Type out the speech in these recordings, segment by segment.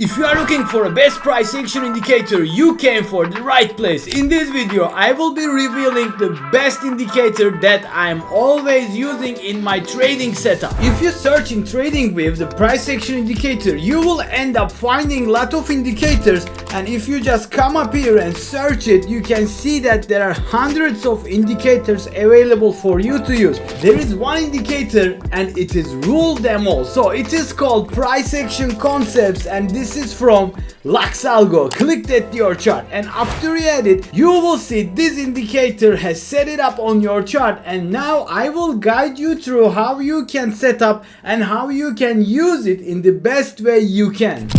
If you are looking for a best price action indicator, you came for the right place. In this video, I will be revealing the best indicator that I'm always using in my trading setup. If you search in TradingView the price action indicator, you will end up finding a lot of indicators, and if you just come up here and search it, you can see that there are hundreds of indicators available for you to use. There is one indicator and it is rule them all. So it is called price action concepts, and this is from LuxAlgo. Click that your chart, and after you add it, you will see this indicator has set it up on your chart. And now I will guide you through how you can set up and how you can use it in the best way you can.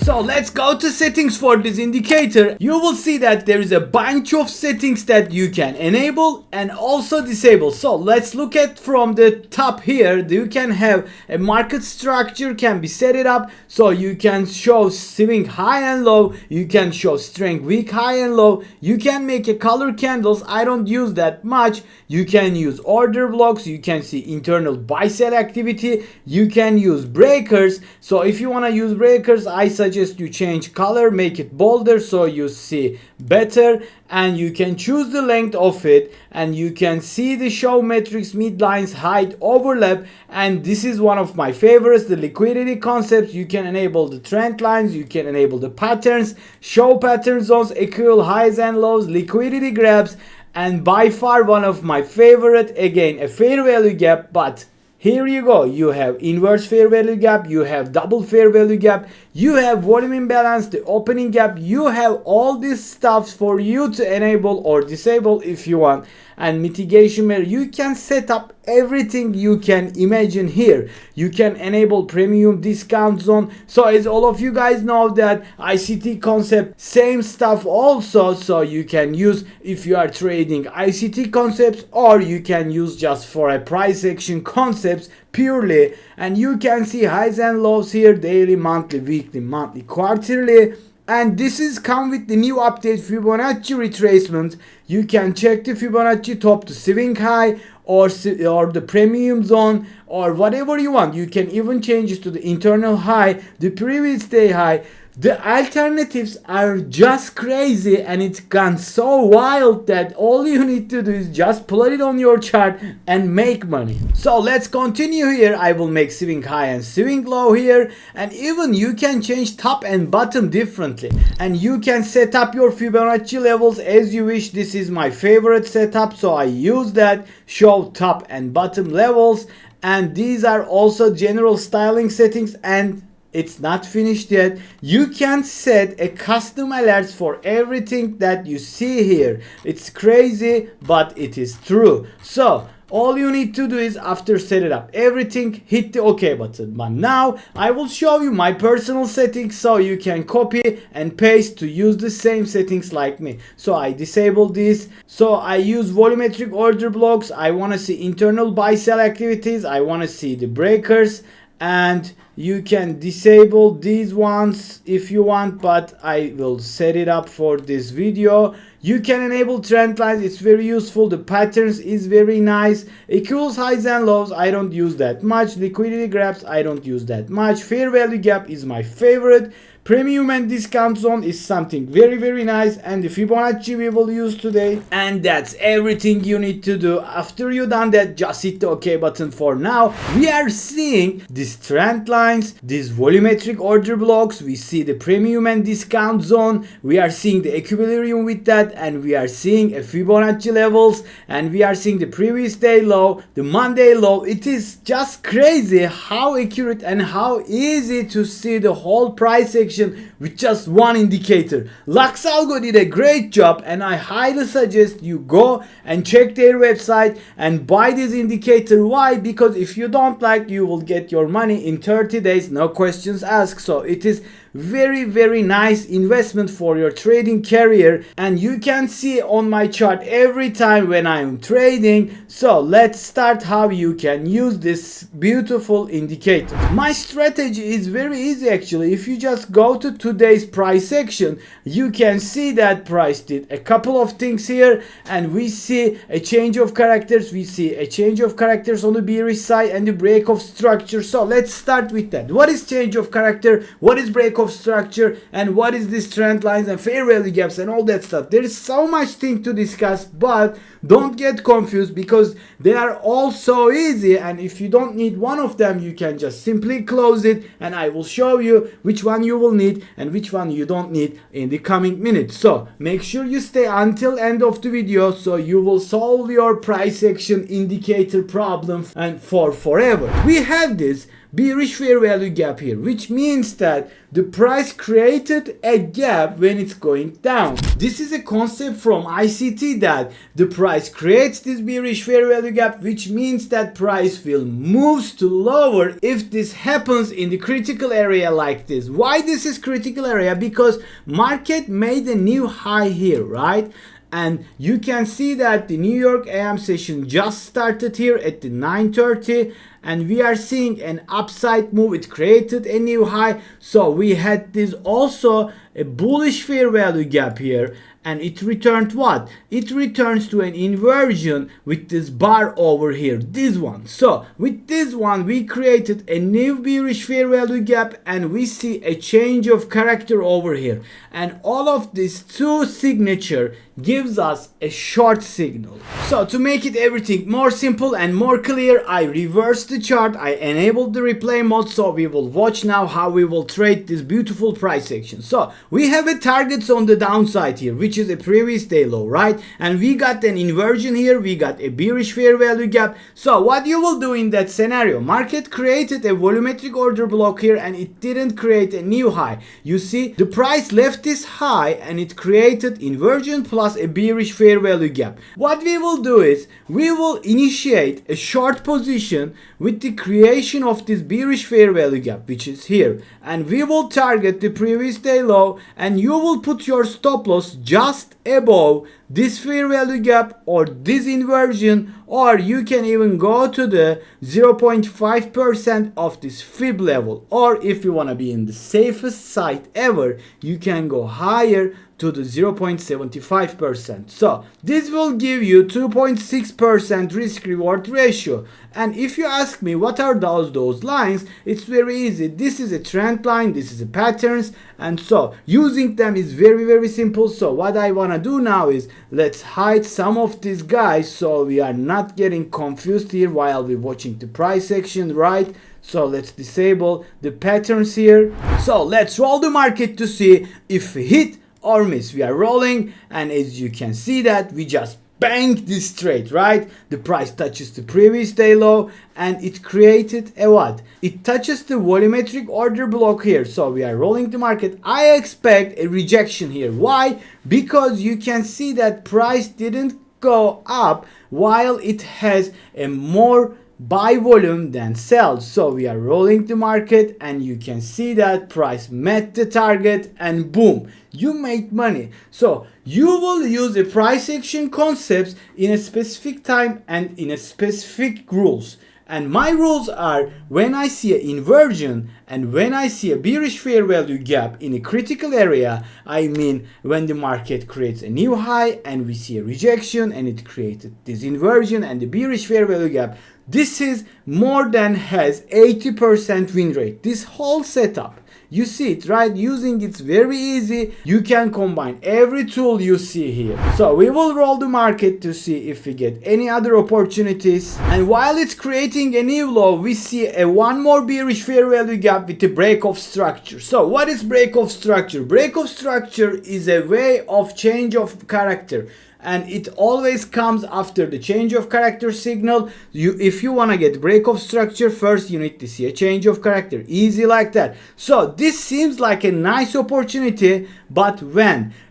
So let's go to settings for this indicator. You will see that there is a bunch of settings that you can enable and also disable. So let's look at from the top here. You can have a market structure can be set it up, so you can show swing high and low, you can show strength weak high and low, you can make a color candles. I don't use that much. You can use order blocks, you can see internal buy sell activity, you can use breakers. So if you want to use breakers, I suggest you change color, make it bolder so you see better, and you can choose the length of it, and you can see the show metrics, midlines, height, overlap, and this is one of my favorites, the liquidity concepts. You can enable the trend lines, you can enable the patterns, show pattern zones, equal highs and lows, liquidity grabs, and by far one of my favorite, again a fair value gap. But here you go, you have inverse fair value gap, you have double fair value gap, you have volume imbalance, the opening gap, you have all this stuff for you to enable or disable if you want. And mitigation measure, you can set up everything you can imagine here. You can enable premium discount zone. So as all of you guys know that ICT concept, same stuff also. So you can use if you are trading ICT concepts, or you can use just for a price action concepts purely. And you can see highs and lows here, daily, monthly, weekly, monthly, quarterly. And this is come with the new update Fibonacci retracement. You can check the Fibonacci top to swing high, or the premium zone, or whatever you want. You can even change it to the internal high, the previous day high. The alternatives are just crazy, and it's gone so wild that all you need to do is just plot it on your chart and make money. So let's continue here. I will make swing high and swing low here, and even you can change top and bottom differently, and you can set up your Fibonacci levels as you wish. This is my favorite setup, so I use that, show top and bottom levels, and these are also general styling settings, and it's not finished yet. You can set a custom alerts for everything that you see here. It's crazy, but it is true. So all you need to do is, after set it up everything, hit the OK button. But now I will show you my personal settings so you can copy and paste to use the same settings like me. So I disable this. So I use volumetric order blocks. I want to see internal buy sell activities. I want to see the breakers, and you can disable these ones if you want, but I will set it up for this video. You can enable trend lines, it's very useful. The patterns is very nice. Equals highs and lows, I don't use that much. Liquidity grabs, I don't use that much. Fair value gap is my favorite. Premium and discount zone is something very nice, and the Fibonacci we will use today. And that's everything you need to do. After you done that, just hit the OK button. For now, we are seeing these trend lines, these volumetric order blocks, we see the premium and discount zone, we are seeing the equilibrium with that, and we are seeing a Fibonacci levels, and we are seeing the previous day low, the Monday low. It is just crazy how accurate and how easy to see the whole price action with just one indicator. LuxAlgo did a great job, and I highly suggest you go and check their website and buy this indicator. Why? Because if you don't like, you will get your money in 30 days, no questions asked. So it is very nice investment for your trading career, and you can see on my chart every time when I'm trading. So let's start how you can use this beautiful indicator. My strategy is very easy actually. If you just go to today's price action, you can see that price did a couple of things here, and we see a change of characters. We see a change of characters on the bearish side and the break of structure. So let's start with that. What is change of character? What is break of structure? And what is this trend lines and fair value gaps and all that stuff? There is so much thing to discuss, but don't get confused because they are all so easy, and if you don't need one of them, you can just simply close it, and I will show you which one you will need and which one you don't need in the coming minutes. So make sure you stay until end of the video so you will solve your price action indicator problem and for forever. We have this bearish fair value gap here, which means that the price created a gap when it's going down. This is a concept from ICT that the price creates this bearish fair value gap, which means that price will move to lower if this happens in the critical area like this. Why this is critical area? Because market made a new high here, right? And you can see that the New York AM session just started here at the 9:30, and we are seeing an upside move. It created a new high. So we had this also a bullish fair value gap here, and it returned what? It returns to an inversion with this bar over here, this one. So with this one we created a new bearish fair value gap, and we see a change of character over here, and all of this two signature gives us a short signal. So to make it everything more simple and more clear, I reversed the chart, I enabled the replay mode, so we will watch now how we will trade this beautiful price action. So we have a targets on the downside here, which is a previous day low, right? And we got an inversion here, we got a bearish fair value gap. So what you will do in that scenario, market created a volumetric order block here, and it didn't create a new high. You see, the price left this high and it created inversion plus a bearish fair value gap. What we will do is we will initiate a short position with the creation of this bearish fair value gap, which is here, and we will target the previous day low, and you will put your stop loss just above this fair value gap or this inversion, or you can even go to the 0.5% of this fib level, or if you want to be in the safest side ever, you can go higher to the 0.75%. So this will give you 2.6% risk reward ratio. And if you ask me what are those lines, it's very easy. This is a trend line, this is a patterns, and so using them is very simple. So what I want to do now is let's hide some of these guys so we are not getting confused here while we're watching the price action, right? So let's disable the patterns here. So let's roll the market to see if we hit or miss. We are rolling, and as you can see that we just banged this trade, right? The price touches the previous day low and it created a what? It touches the volumetric order block here. So we are rolling the market. I expect a rejection here. Why? Because you can see that price didn't go up while it has a more buy volume than sell. So we are rolling the market, and you can see that price met the target, and boom, you made money. So you will use the price action concepts in a specific time and in a specific rules. And my rules are, when I see an inversion and when I see a bearish fair value gap in a critical area, I mean when the market creates a new high and we see a rejection and it created this inversion and the bearish fair value gap, this is more than has 80% win rate. This whole setup, you see it, right? Using it's very easy. You can combine every tool you see here. So we will roll the market to see if we get any other opportunities. And while it's creating a new low, we see a one more bearish fair value gap with a break of structure. So what is break of structure? Break of structure is a way of change of character, and it always comes after the change of character signal. If you want to get break of structure, first you need to see a change of character. Easy like that. So this seems like a nice opportunity, But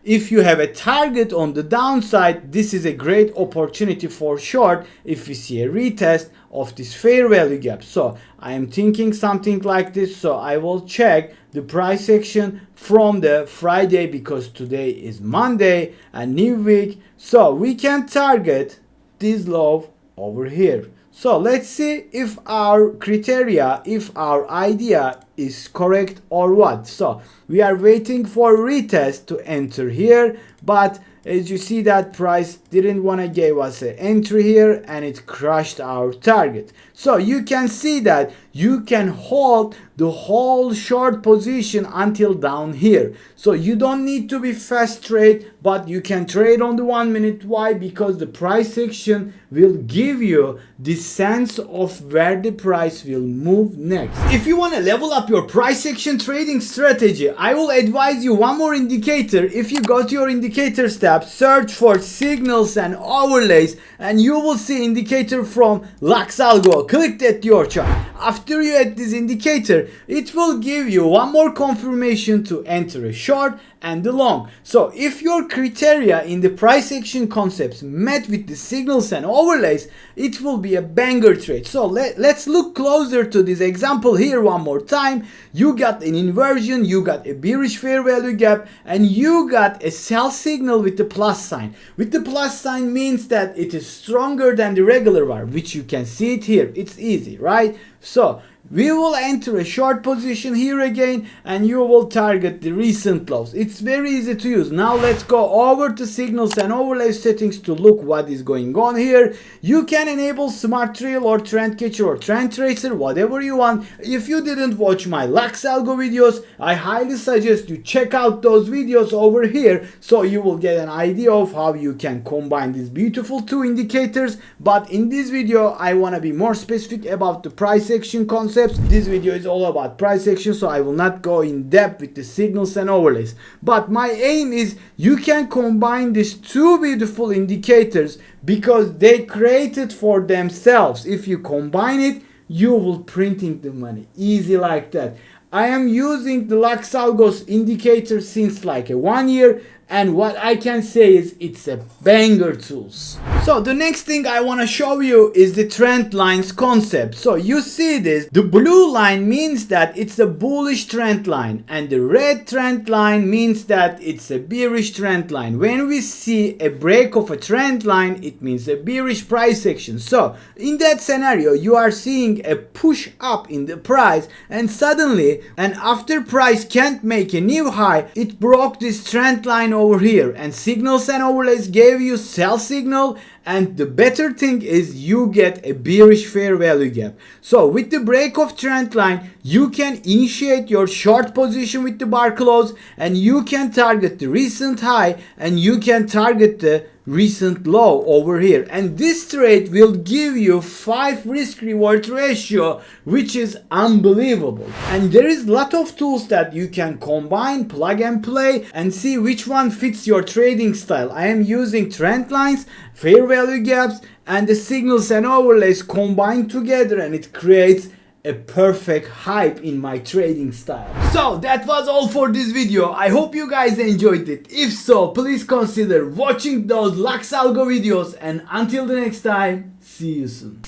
if you have a target on the downside, this is a great opportunity for short if we see a retest of this fair value gap. So I am thinking something like this. So I will check the price action from the Friday, because today is Monday, a new week. So we can target this low over here. So let's see if our criteria, if our idea is correct or what. So we are waiting for retest to enter here, but as you see, that price didn't want to give us an entry here and it crushed our target. So you can see that you can hold the whole short position until down here. So you don't need to be fast trade, but you can trade on the 1 minute. Why? Because the price action will give you the sense of where the price will move next. If you want to level up your price action trading strategy, I will advise you one more indicator. If you go to your indicators tab, search for signals and overlays, and you will see indicator from LuxAlgo. Click that your chart. After you add this indicator, it will give you one more confirmation to enter a short and the long. So if your criteria in the price action concepts met with the signals and overlays, it will be a banger trade. So let's look closer to this example here one more time. You got an inversion, you got a bearish fair value gap, and you got a sell signal with the plus sign. With the plus sign means that it is stronger than the regular one, which you can see it here. It's easy, right? So we will enter a short position here again, and you will target the recent lows. It's very easy to use. Now let's go over to signals and overlay settings to look what is going on here. You can enable smart trail or trend catcher or trend tracer, whatever you want. If you didn't watch my LuxAlgo videos, I highly suggest you check out those videos over here, so you will get an idea of how you can combine these beautiful two indicators. But in this video, I want to be more specific about the price action concept. This video is all about price action, so I will not go in depth with the signals and overlays. But my aim is you can combine these two beautiful indicators because they created for themselves. If you combine it, you will printing the money. Easy like that. I am using the LuxAlgo's indicator since like 1 year, and what I can say is it's a banger tools. So the next thing I want to show you is the trend lines concept. So you see this, the blue line means that it's a bullish trend line, and the red trend line means that it's a bearish trend line. When we see a break of a trend line, it means a bearish price action. So in that scenario, you are seeing a push up in the price, and suddenly, and after price can't make a new high, it broke this trend line over here, and signals and overlays gave you sell signal, and the better thing is you get a bearish fair value gap. So with the break of trend line, you can initiate your short position with the bar close, and you can target the recent high, and you can target the recent low over here, and this trade will give you 5 risk reward ratio, which is unbelievable. And there is a lot of tools that you can combine, plug and play, and see which one fits your trading style. I am using trend lines, fair value gaps, and the signals and overlays combined together, and it creates a perfect hype in my trading style. So that was all for this video. I hope you guys enjoyed it. If so, please consider watching those LuxAlgo videos, and until the next time, see you soon.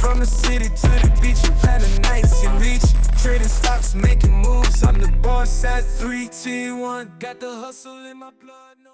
From the city to the beach, you plan the nights you reach. Trading stocks, making moves. I'm the boss at 3, 2, 1. Got the hustle in my blood.